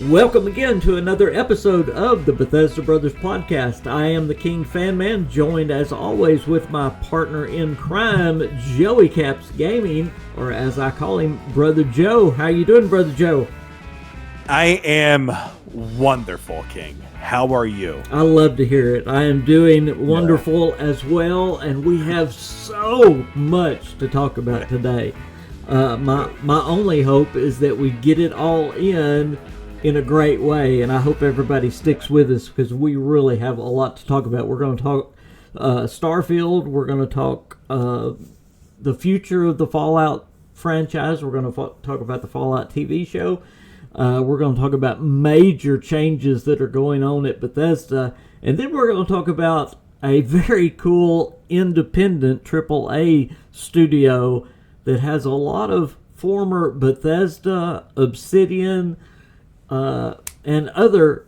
Welcome again to another episode of the Bethesda Brothers podcast. I am the KingFanMan, joined as always with my partner in crime, Joey Caps Gaming, or as I call him, Brother Joe. How you doing, Brother Joe? I am wonderful, King. How are you? I love to hear it. I am doing wonderful as well, and we have so much to talk about today. My only hope is that we get it all in a great way, and I hope everybody sticks with us because we really have a lot to talk about. We're going to talk Starfield. We're going to talk the future of the Fallout franchise. We're going to talk about the Fallout TV show. We're going to talk about major changes that are going on at Bethesda, and then we're going to talk about a very cool independent AAA studio that has a lot of former Bethesda, Obsidian, and other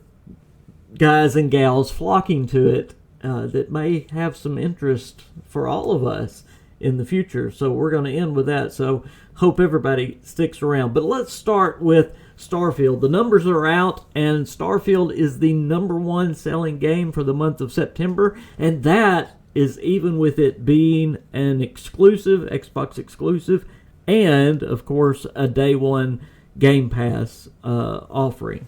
guys and gals flocking to it that may have some interest for all of us in the future. So we're going to end with that. So hope everybody sticks around. But let's start with Starfield. The numbers are out, and Starfield is the #1 selling game for the month of September, and that is even with it being an exclusive, Xbox exclusive, and of course a day one Game Pass offering.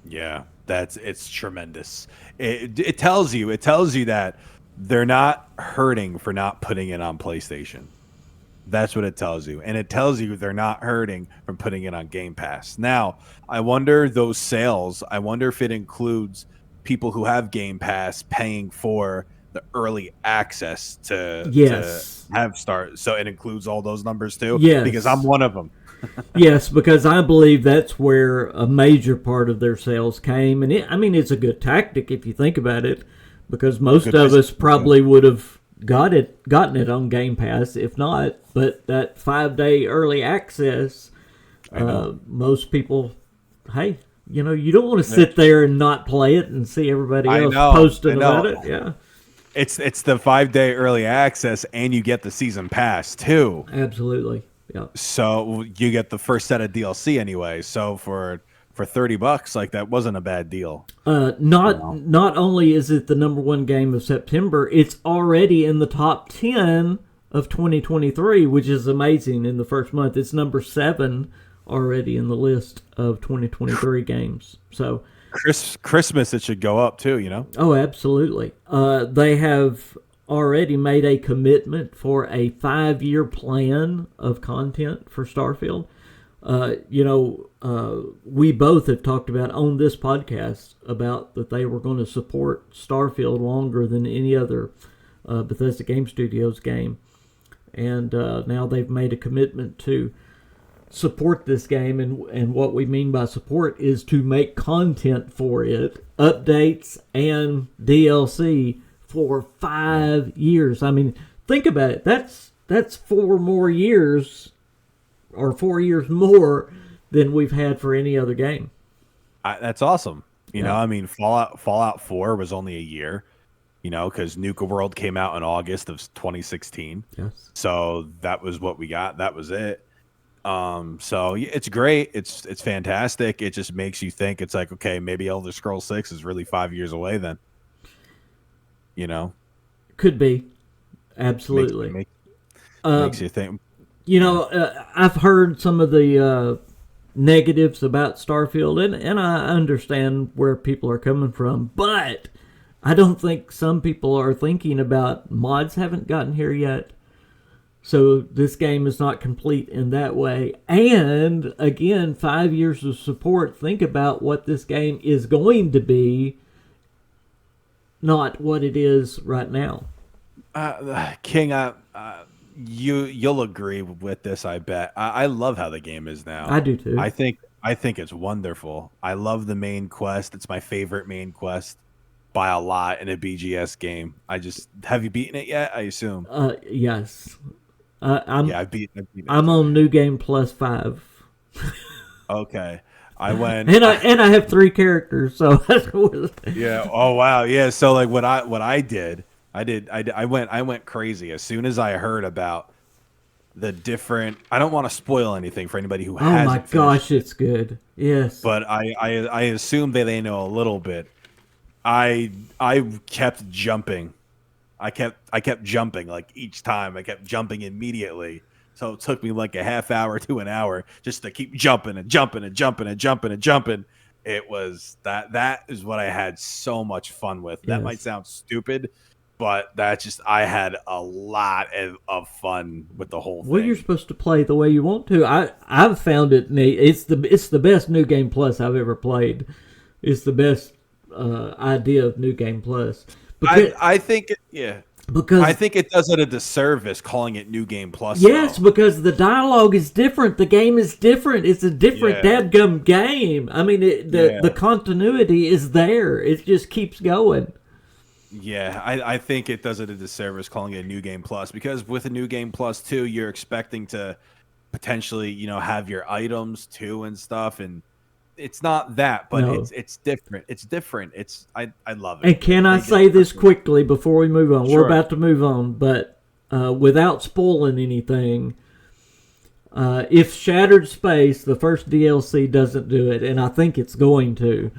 Yeah, it's tremendous. It tells you that they're not hurting for not putting it on PlayStation. That's what it tells you, and it tells you they're not hurting from putting it on Game Pass. Now, I wonder those sales. I wonder if it includes people who have Game Pass paying for the early access to have start. So it includes all those numbers too. Yes, because I'm one of them. Yes, because I believe that's where a major part of their sales came. And it's a good tactic if you think about it, because most of us probably would have gotten it on Game Pass, if not. But that 5-day early access, most people, hey, you don't want to sit there and not play it and see everybody else posting about it. Yeah, it's the 5-day early access, and you get the season pass too. Absolutely. Yeah. So you get the first set of DLC anyway. So for $30, like, that wasn't a bad deal. Not only is it the #1 game of September, it's already in the top 10 of 2023, which is amazing. In the first month, it's number 7 already in the list of 2023 games. So Christmas, it should go up too. Oh, absolutely. They have already made a commitment for a 5-year plan of content for Starfield. We both have talked about on this podcast about that they were going to support Starfield longer than any other Bethesda Game Studios game. And now they've made a commitment to support this game. And what we mean by support is to make content for it, updates and DLC for 5 years. I mean, think about it. That's 4 more years, or 4 years more than we've had for any other game. That's awesome. Fallout 4 was only a year, because Nuka World came out in August of 2016. Yes. So that was what we got. That was it. So it's great. It's fantastic. It just makes you think. It's like, okay, maybe Elder Scrolls 6 is really 5 years away then. Could be. Absolutely. Makes you think. I've heard some of the negatives about Starfield, and I understand where people are coming from, but I don't think some people are thinking about mods haven't gotten here yet. So this game is not complete in that way. And again, 5 years of support. Think about what this game is going to be, not what it is right now. King, you'll agree with this, I bet. I love how the game is now. I do too. I think it's wonderful. I love the main quest. It's my favorite main quest by a lot in a BGS game. Have you beaten it yet? I assume. Yes. I've beaten it. I'm on New Game Plus 5. Okay. I went and I have 3 characters, so yeah. Oh wow. Yeah. So like what I did, I went crazy as soon as I heard about the different. I don't want to spoil anything for anybody who Oh hasn't. my gosh, it's good. Yes. But I assume that they know a little bit. I kept jumping. I kept jumping like each time. I kept jumping immediately. So it took me like a half hour to an hour just to keep jumping and jumping and jumping and jumping and jumping. It was that is what I had so much fun with. That might sound stupid, but I had a lot of fun with the whole thing. Well, you're supposed to play the way you want to. I've found it neat. It's the best New Game Plus I've ever played. It's the best idea of New Game Plus. I think because I think it does it a disservice calling it New Game Plus. Yes, because the dialogue is different. The game is different. It's a different dadgum game. I mean, the continuity is there. It just keeps going. Yeah, I think it does it a disservice calling it New Game Plus, because with a New Game Plus too, you're expecting to potentially, have your items too and stuff, and it's not that, but it's different. It's different. I love it. And can I say this quickly before we move on? Sure. We're about to move on, but without spoiling anything, if Shattered Space, the first DLC, doesn't do it, and I think it's going to,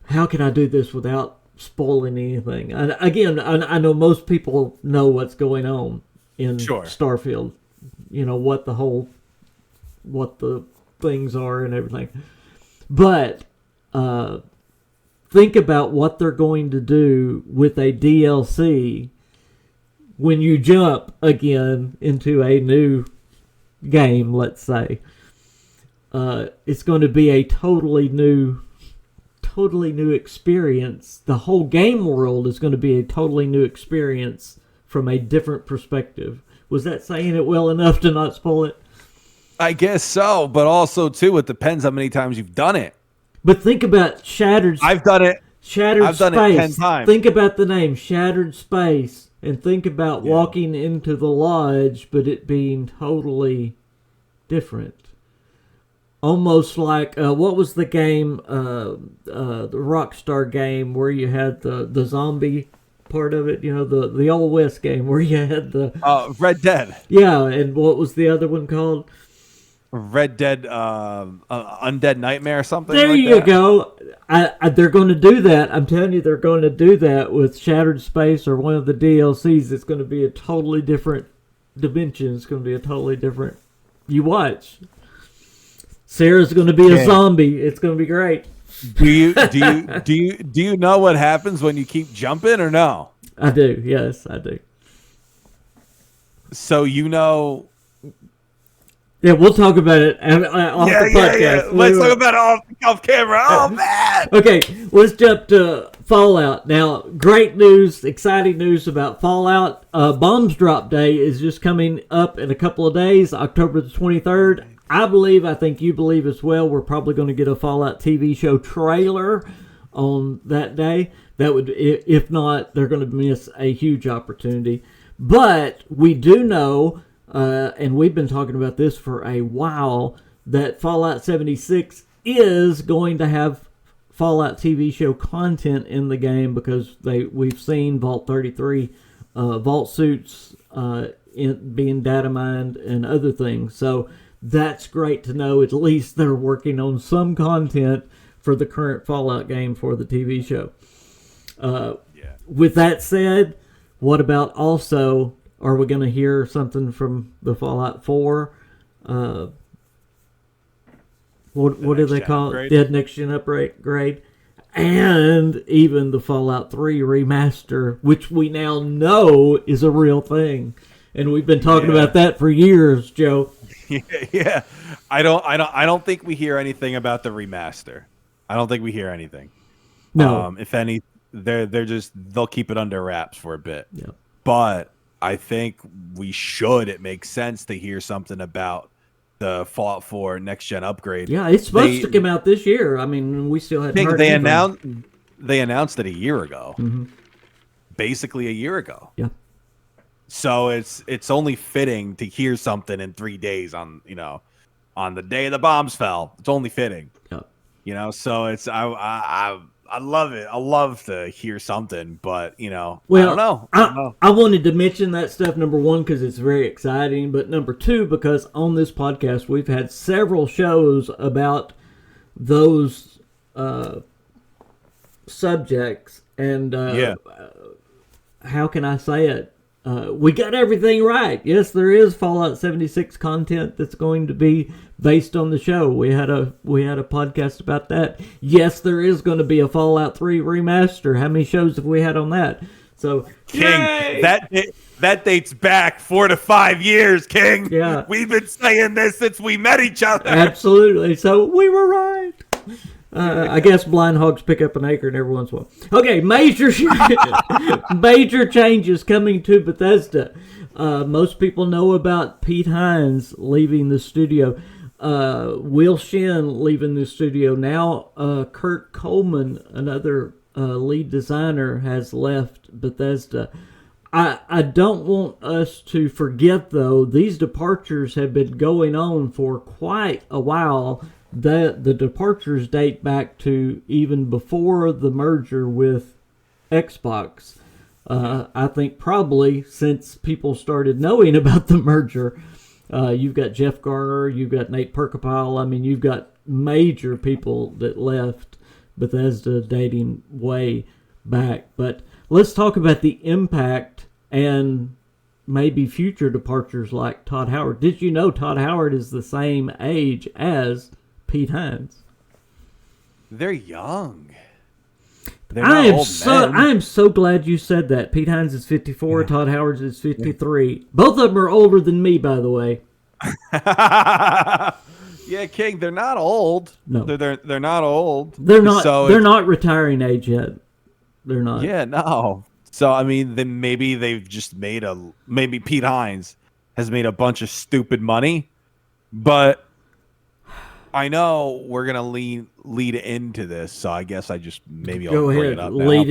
how can I do this without spoiling anything? And again, I know most people know what's going on in Starfield. What the things are and everything. But think about what they're going to do with a DLC when you jump again into a new game, let's say. It's going to be a totally new experience. The whole game world is going to be a totally new experience from a different perspective. Was that saying it well enough to not spoil it? I guess so, but also too, it depends how many times you've done it. But think about Shattered. I've done it. Shattered Space. I've done it 10 times. Think about the name Shattered Space, and think about walking into the lodge, but it being totally different. Almost like what was the game, the Rockstar game where you had the zombie part of it? The Old West game where you had the Red Dead. Yeah, and what was the other one called? Red Dead, Undead Nightmare or something. There like you that. go. They're going to do that. I'm telling you, they're going to do that with Shattered Space or one of the DLCs. It's going to be a totally different dimension. It's going to be a totally different. You watch. Sarah's going to be a zombie. It's going to be great. Do you know what happens when you keep jumping or no? I do. Yes, I do. So Yeah, we'll talk about it off the podcast. Yeah. Let's talk about it off camera. Oh, man. Okay, let's jump to Fallout. Now, great news, exciting news about Fallout. Bombs Drop Day is just coming up in a couple of days, October the 23rd. I think you believe as well, we're probably going to get a Fallout TV show trailer on that day. That would, if not, they're going to miss a huge opportunity. But we do know... and we've been talking about this for a while, that Fallout 76 is going to have Fallout TV show content in the game, because we've seen Vault 33 vault suits being data mined and other things. So that's great to know. At least they're working on some content for the current Fallout game for the TV show. With that said, what about also... Are we going to hear something from the Fallout 4? What do they call it? The next gen upgrade. And even the Fallout 3 remaster, which we now know is a real thing. And we've been talking about that for years, Joe. Yeah. I don't think we hear anything about the remaster. I don't think we hear anything. No. If any, they'll keep it under wraps for a bit. Yeah. But I think it makes sense to hear something about the Fallout 4 next gen upgrade. Yeah, it's supposed to come out this year. I mean, we still hadn't heard anything. They announced it a year ago. Mm-hmm. Basically a year ago. Yeah. So it's only fitting to hear something in 3 days on the day the bombs fell. It's only fitting. Yeah. So it's I I love it. I love to hear something, but I Well, don't know. I don't know. I wanted to mention that stuff, number one, because it's very exciting, but number two, because on this podcast we've had several shows about those subjects, and how can I say it? We got everything right. Yes, there is Fallout 76 content that's going to be based on the show. We had a podcast about that. Yes, there is going to be a Fallout 3 remaster. How many shows have we had on that? So, King, yay! that dates back 4 to 5 years, King. Yeah. We've been saying this since we met each other. Absolutely. So we were right. I guess blind hogs pick up an acorn every once in a while. Okay, major changes coming to Bethesda. Most people know about Pete Hines leaving the studio. Will Shinn leaving the studio. Now Kurt Coleman, another lead designer, has left Bethesda. I don't want us to forget, though, these departures have been going on for quite a while. The departures date back to even before the merger with Xbox. I think probably since people started knowing about the merger. You've got Jeff Gardiner, you've got Nate Perkapile. I mean, you've got major people that left Bethesda dating way back. But let's talk about the impact and maybe future departures like Todd Howard. Did you know Todd Howard is the same age as Pete Hines? They're young. I am so glad you said that. Pete Hines is 54. Yeah. Todd Howard is 53. Yeah. Both of them are older than me, by the way. Yeah, King. They're not old. No, they're not old. They're not. So they're not retiring age yet. They're not. Yeah, no. So I mean, then maybe they've just made maybe Pete Hines has made a bunch of stupid money, but I know we're gonna lead into this, so I guess I just maybe I'll go bring ahead. It up lead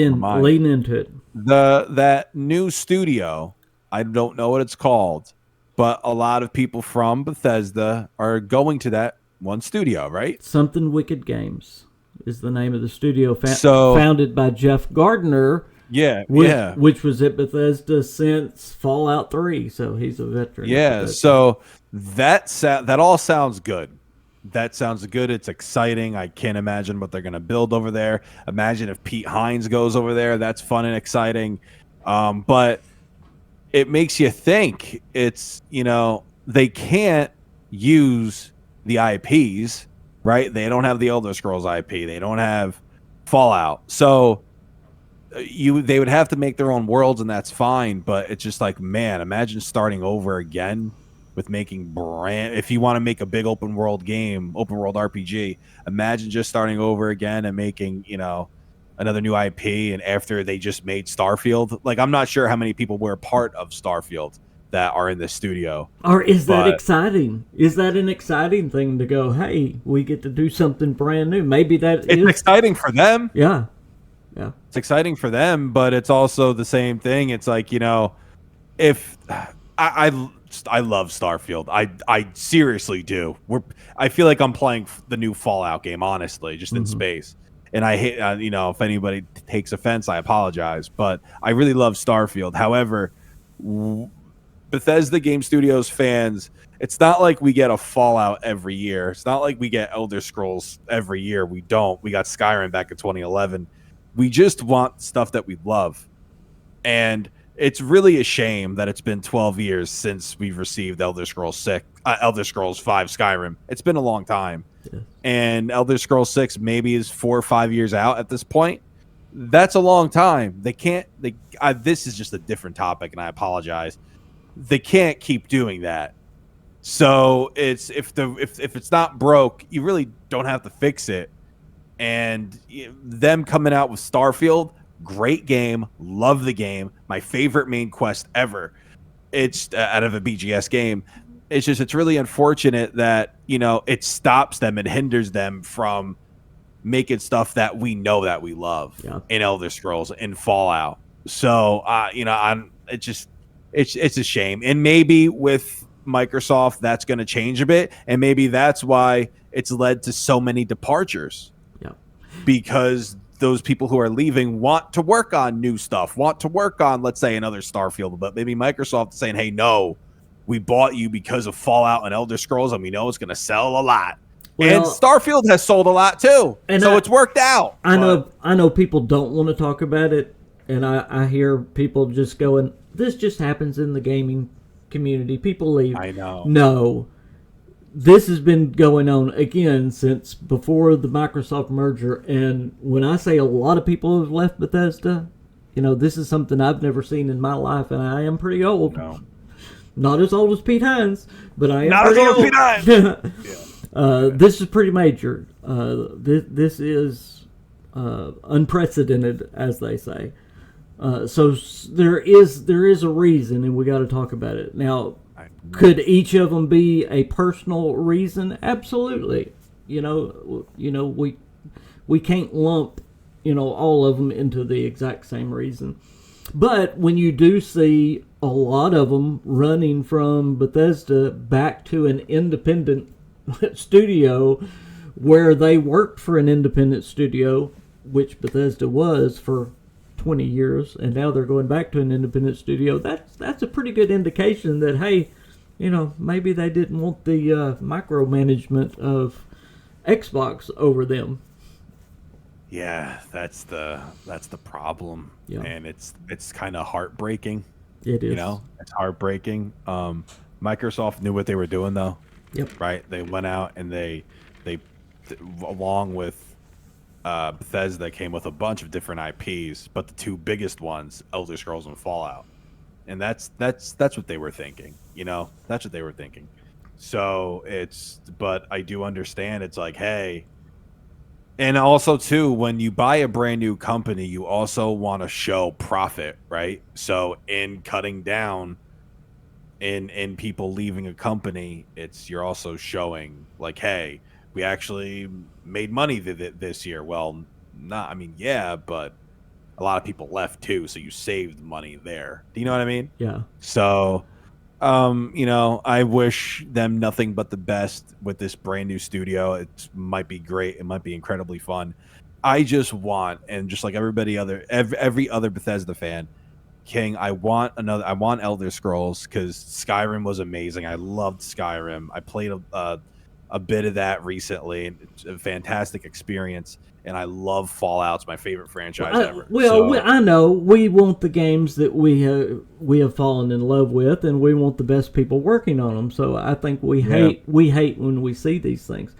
into it. That new studio, I don't know what it's called, but a lot of people from Bethesda are going to that one studio, right? Something Wicked Games is the name of the studio, founded by Jeff Gardiner. Yeah, which was at Bethesda since Fallout 3, so he's a veteran. Yeah, so that all sounds good. That sounds good. It's exciting. I can't imagine what they're going to build over there. Imagine if Pete Hines goes over there. That's fun and exciting. But it makes you think. It's, they can't use the IPs, right? They don't have the Elder Scrolls IP. They don't have Fallout. So they would have to make their own worlds, and that's fine. But it's just like, man, imagine starting over again with making if you want to make a big open world RPG, imagine just starting over again and making, another new IP. And after they just made Starfield, like, I'm not sure how many people were a part of Starfield that are in the studio. Or is that exciting? Is that an exciting thing to go, hey, we get to do something brand new? Maybe it's exciting for them. Yeah. Yeah. It's exciting for them, but it's also the same thing. It's like, if I love Starfield. I seriously do. I feel like I'm playing the new Fallout game, honestly, just in space. And I hate, if anybody takes offense, I apologize. But I really love Starfield. However, Bethesda Game Studios fans, it's not like we get a Fallout every year. It's not like we get Elder Scrolls every year. We don't. We got Skyrim back in 2011. We just want stuff that we love. And it's really a shame that it's been 12 years since we've received Elder Scrolls 5 Skyrim. It's been a long time. Yeah. And Elder Scrolls 6 maybe is 4 or 5 years out at this point. That's a long time. This is just a different topic, and I apologize. They can't keep doing that. So it's if it's not broke, you really don't have to fix it. And them coming out with Starfield, great game, love the game, my favorite main quest ever. It's out of a BGS game. It's really unfortunate that it stops them and hinders them from making stuff that we know that we love in Elder Scrolls and Fallout. So it's a shame. And maybe with Microsoft that's going to change a bit, and maybe that's why it's led to so many departures. Yeah, because those people who are leaving want to work on new stuff, want to work on, let's say, another Starfield, but maybe Microsoft is saying, hey, no, we bought you because of Fallout and Elder Scrolls, and we know it's going to sell a lot. Well, and Starfield has sold a lot too, and so it's worked out. I know people don't want to talk about it, and I hear people just going, this just happens in the gaming community. People leave. I know. No. This has been going on, again, since before the Microsoft merger, and when I say a lot of people have left Bethesda, this is something I've never seen in my life, and I am pretty old. No. Not as old as Pete Hines, but I am not pretty as old as Pete Hines. This is pretty major. This is unprecedented, as they say. So there is a reason, and we got to talk about it now. Could each of them be a personal reason? Absolutely. We can't lump all of them into the exact same reason. But when you do see a lot of them running from Bethesda back to an independent studio where they worked for an independent studio, which Bethesda was for 20 years, and now they're going back to an independent studio, that's a pretty good indication that, hey, maybe they didn't want the micromanagement of Xbox over them. Yeah, that's the problem, and it's kind of heartbreaking. It is. It's heartbreaking. Microsoft knew what they were doing, though. Yep. Right. They went out and they along with Bethesda came with a bunch of different IPs, but the two biggest ones, Elder Scrolls and Fallout, and that's what they were thinking. That's what they were thinking. So but I do understand. It's like, hey. And also, too, when you buy a brand new company, you also want to show profit, right? So in cutting down, in people leaving a company, you're also showing, like, hey, we actually made money this year. Well, yeah, but a lot of people left, too, so you saved money there. Do you know what I mean? Yeah. So... I wish them nothing but the best with this brand new studio. It might be great. It might be incredibly fun. I just want, and just like every other Bethesda fan, King, I want Elder Scrolls, because Skyrim was amazing. I loved Skyrim. I played a bit of that recently, and it's a fantastic experience. And I love Fallout. It's my favorite franchise ever. I know we want the games that we have fallen in love with, and we want the best people working on them. So I think we hate when we see these things.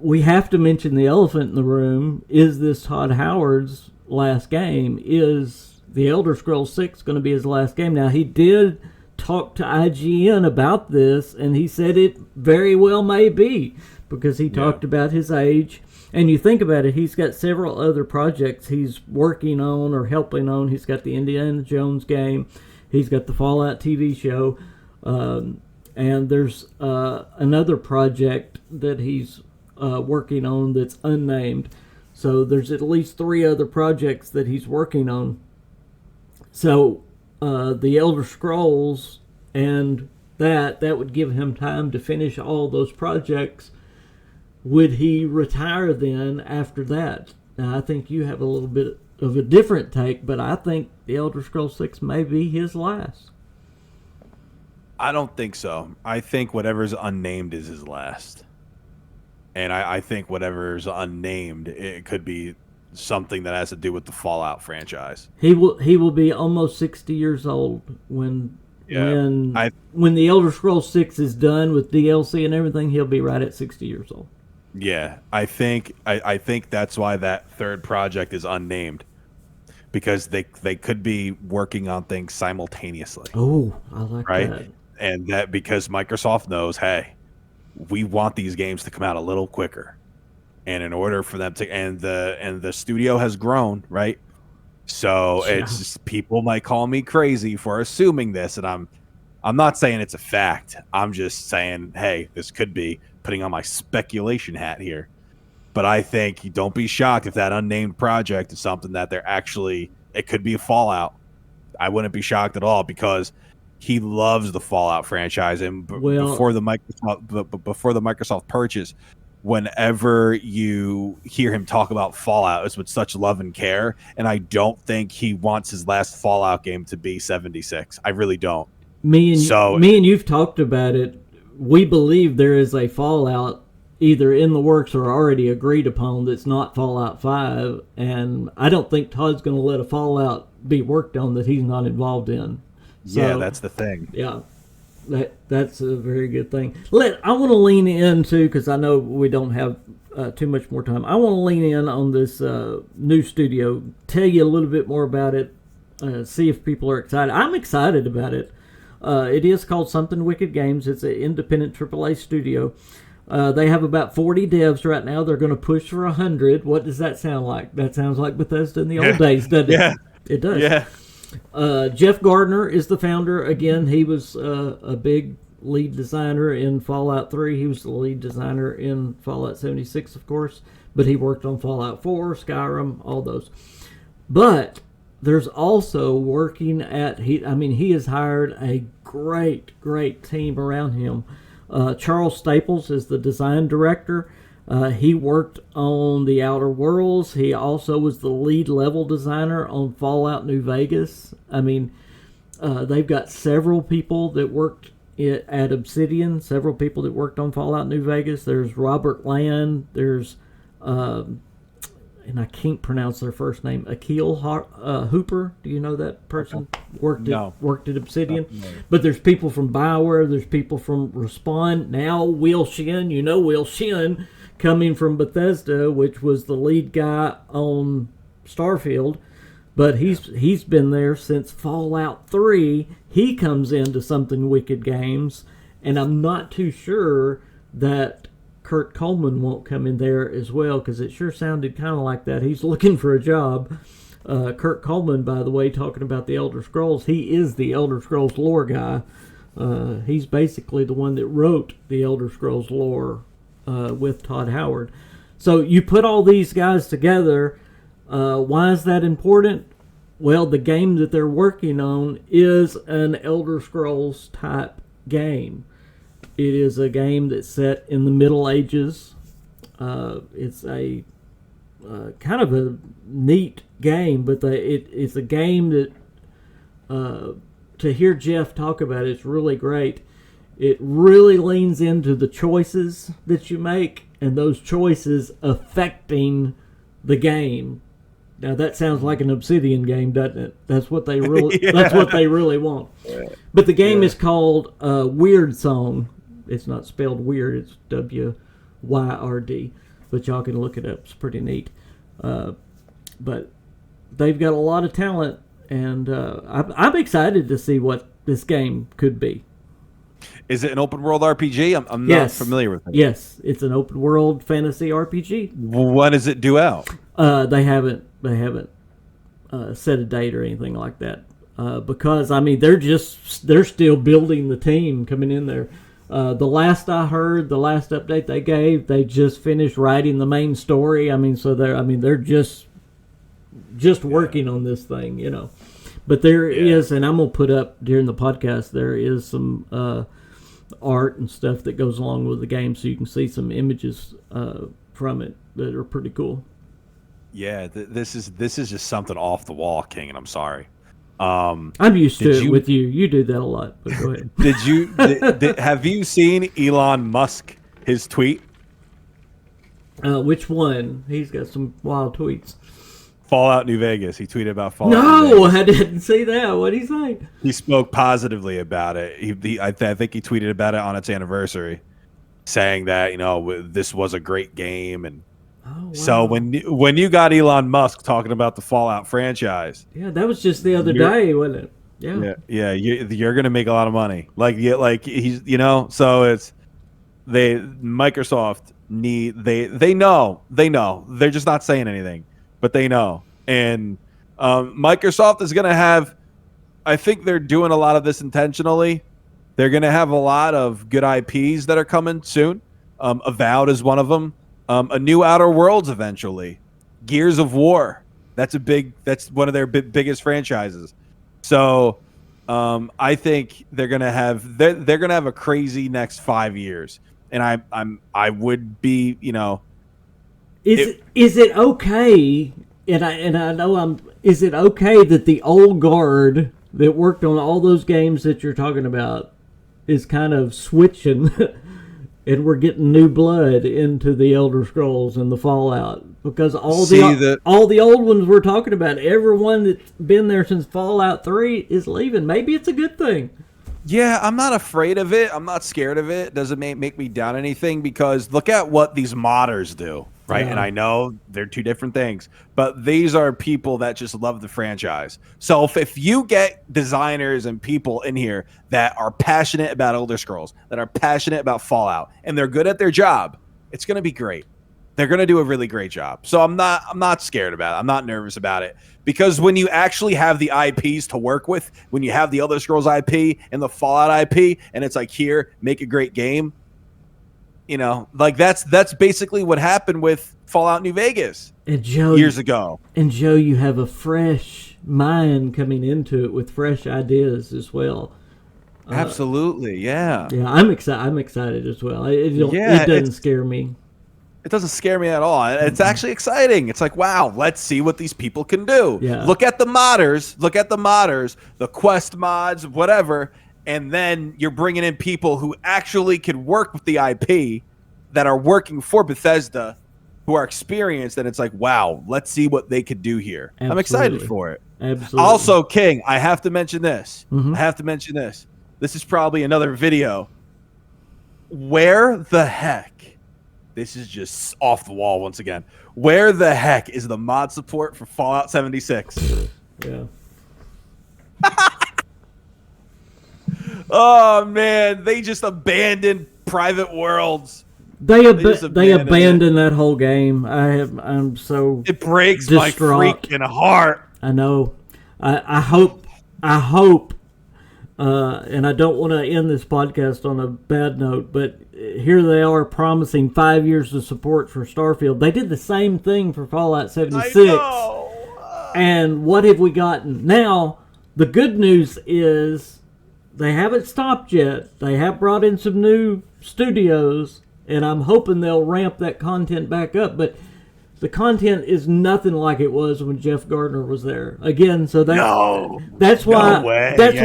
We have to mention the elephant in the room. Is this Todd Howard's last game? Is the Elder Scrolls 6 going to be his last game? Now, he did talk to IGN about this, and he said it very well may be, because he talked about his age. And you think about it, he's got several other projects he's working on or helping on. He's got the Indiana Jones game. He's got the Fallout TV show. And there's another project that he's working on that's unnamed. So there's at least 3 other projects that he's working on. So the Elder Scrolls and that would give him time to finish all those projects. Would he retire then after that? Now, I think you have a little bit of a different take, but I think the Elder Scrolls 6 may be his last. I don't think so. I think whatever's unnamed is his last. And I think whatever's unnamed, it could be something that has to do with the Fallout franchise. He will be almost 60 years old when the Elder Scrolls 6 is done with DLC and everything. He'll be right at 60 years old. Yeah, I think that's why that third project is unnamed, because they could be working on things simultaneously. Oh, I like that. And that because Microsoft knows, hey, we want these games to come out a little quicker, and in order for them to, and the studio has grown, right? So it's just, people might call me crazy for assuming this, and I'm not saying it's a fact. I'm just saying, hey, this could be, putting on my speculation hat here. But I think, don't be shocked if that unnamed project is something that they're actually, it could be a Fallout. I wouldn't be shocked at all, because he loves the Fallout franchise, and before the Microsoft purchase, whenever you hear him talk about Fallout, it's with such love and care. And I don't think he wants his last Fallout game to be 76. I really don't. Me and you've talked about it. We believe there is a Fallout either in the works or already agreed upon that's not Fallout 5. And I don't think Todd's going to let a Fallout be worked on that he's not involved in. So, yeah, that's the thing. Yeah. That's a very good thing. I want to lean into, because I know we don't have too much more time. I want to lean in on this new studio, tell you a little bit more about it, see if people are excited. I'm excited about it. It is called Something Wicked Games. It's an independent AAA studio. They have about 40 devs right now. They're going to push for 100. What does that sound like? That sounds like Bethesda in the old days, doesn't it? Yeah. It does. Yeah. Jeff Gardiner is the founder. Again, he was a big lead designer in Fallout 3. He was the lead designer in Fallout 76, of course. But he worked on Fallout 4, Skyrim, all those. But there's also working at... he has hired a great team around him. Charles Staples is the design director. He worked on The Outer Worlds. He also was the lead level designer on Fallout New Vegas. They've got several people that worked at Obsidian, several people that worked on Fallout New Vegas. There's Robert Land. There's, and I can't pronounce their first name, Akil Hooper. Do you know that person? Worked at Obsidian. No. But there's people from BioWare. There's people from Respawn. Now Will Shinn. You know Will Shinn, coming from Bethesda, which was the lead guy on Starfield, but he's been there since Fallout 3. He comes into Something Wicked Games, and I'm not too sure that Kurt Coleman won't come in there as well, because it sure sounded kind of like that. He's looking for a job. Kurt Coleman, by the way, talking about the Elder Scrolls, he is the Elder Scrolls lore guy. He's basically the one that wrote the Elder Scrolls lore with Todd Howard. So you put all these guys together. Why is that important? Well, the game that they're working on is an Elder Scrolls type game. It is a game that's set in the Middle Ages. It's a kind of a neat game, but it's a game that to hear Jeff talk about it's really great. It really leans into the choices that you make and those choices affecting the game. Now that sounds like an Obsidian game, doesn't it? That's what they really that's what they really want. But the game is called Weird Song. It's not spelled weird, it's W-Y-R-D. But y'all can look it up. It's pretty neat. But they've got a lot of talent, and I'm excited to see what this game could be. Is it an open world RPG? I'm not familiar with it. Yes, it's an open world fantasy RPG. When is it due out? They haven't set a date or anything like that. Because they're still building the team coming in there. The last I heard, the last update they gave, they just finished writing the main story. They're just working on this thing, you know. But there is, and I'm gonna put up during the podcast, there is some art and stuff that goes along with the game, so you can see some images from it that are pretty cool. Yeah, this is just something off the wall, King, and I'm sorry. I'm used to it with you. You do that a lot, but go ahead. Have you seen Elon Musk, his tweet? Which one? He's got some wild tweets. Fallout New Vegas. He tweeted about Fallout New Vegas. I didn't see that. What did he say? He spoke positively about it. I think he tweeted about it on its anniversary, saying that, this was a great game. And wow. So when you got Elon Musk talking about the Fallout franchise, that was just the other day, wasn't it? Yeah. You're gonna make a lot of money. He's so it's Microsoft they know they're just not saying anything, but they know. And Microsoft is gonna have, I think they're doing a lot of this intentionally. They're gonna have a lot of good IPs that are coming soon. Avowed is one of them. A new Outer Worlds eventually. Gears of War. That's one of their biggest franchises. So I think they're gonna have a crazy next 5 years. and I would be, Is it okay? And I know Is it okay that the old guard that worked on all those games that you're talking about is kind of switching, and we're getting new blood into the Elder Scrolls and the Fallout? Because all the old ones we're talking about, everyone that's been there since Fallout 3 is leaving. Maybe it's a good thing. Yeah, I'm not afraid of it. I'm not scared of it. It doesn't make me down anything, because look at what these modders do, right? Yeah. And I know they're two different things, but these are people that just love the franchise. So if you get designers and people in here that are passionate about Elder Scrolls, that are passionate about Fallout, and they're good at their job, it's going to be great. They're going to do a really great job. So I'm not scared about it. I'm not nervous about it, because when you actually have the IPs to work with, when you have the Elder Scrolls IP and the Fallout IP, and it's like, here, make a great game, like that's basically what happened with Fallout New Vegas years ago. And Joe, you have a fresh mind coming into it with fresh ideas as well. Absolutely, yeah. Yeah, I'm excited as well. It doesn't scare me. It doesn't scare me at all. It's actually exciting. It's like, wow, let's see what these people can do. Yeah. Look at the modders, the quest mods, whatever, and then you're bringing in people who actually can work with the IP, that are working for Bethesda, who are experienced, and it's like, wow, let's see what they could do here. Absolutely. I'm excited for it. Absolutely. Also, King, I have to mention this. Mm-hmm. This is probably another video. Where the heck? This is just off the wall once again. Where the heck is the mod support for Fallout 76? Yeah. Oh, man. They just abandoned Private Worlds. They abandoned that whole game. I'm so It breaks distraught. my freaking heart. I know. I hope, and I don't want to end this podcast on a bad note, but here they are promising 5 years of support for Starfield. They did the same thing for Fallout 76. I know. And what have we gotten? Now, the good news is they haven't stopped yet. They have brought in some new studios, and I'm hoping they'll ramp that content back up. But the content is nothing like it was when Jeff Gardiner was there. Again, so that's why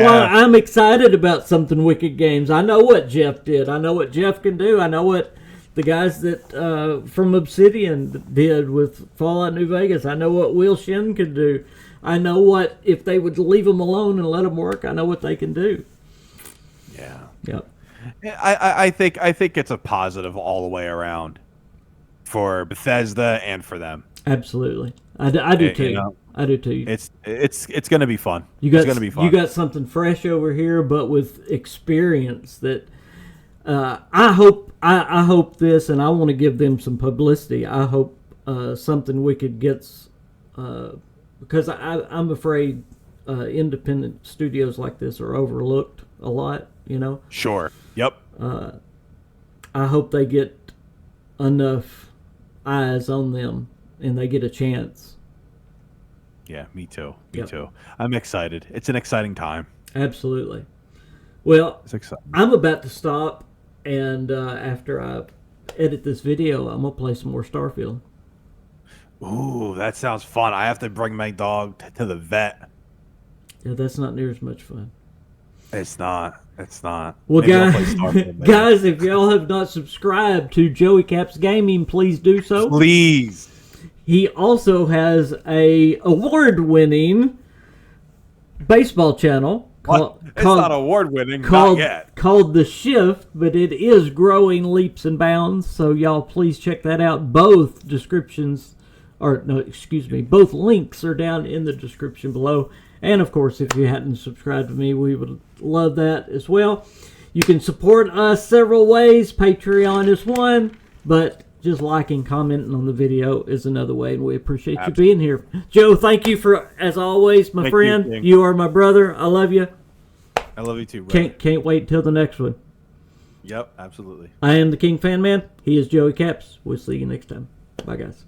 I'm excited about Something Wicked Games. I know what Jeff did. I know what Jeff can do. I know what the guys that from Obsidian did with Fallout New Vegas. I know what Will Shinn could do. I know what, if they would leave them alone and let them work, I know what they can do. Yeah. Yep. I think it's a positive all the way around for Bethesda and for them. Absolutely. I do too. I do too. It's going to be fun. It's going to be fun. You got something fresh over here, but with experience that I hope this, and I want to give them some publicity. I hope Something Wicked gets, because I'm afraid independent studios like this are overlooked a lot, Sure. Yep. I hope they get enough eyes on them and they get a chance. Yeah, me too. Me too. I'm excited. It's an exciting time. Absolutely. Well, it's exciting. I'm about to stop, and after I edit this video, I'm going to play some more Starfield. Ooh, that sounds fun. I have to bring my dog to the vet. Yeah, that's not near as much fun. It's not. Well, guys, if y'all have not subscribed to Joey Caps Gaming, please do so. Please. He also has a award-winning baseball channel. It's not award-winning, not yet. Called The Shift, but it is growing leaps and bounds. So y'all please check that out. Both links are down in the description below. And, of course, if you hadn't subscribed to me, we would love that as well. You can support us several ways. Patreon is one, but just liking, commenting on the video is another way, and we appreciate you being here. Joe, thank you for, as always, my friend. You are my brother. I love you. I love you too, brother. Can't wait till the next one. Yep, absolutely. I am the KingFanMan. He is Joey Caps. We'll see you next time. Bye, guys.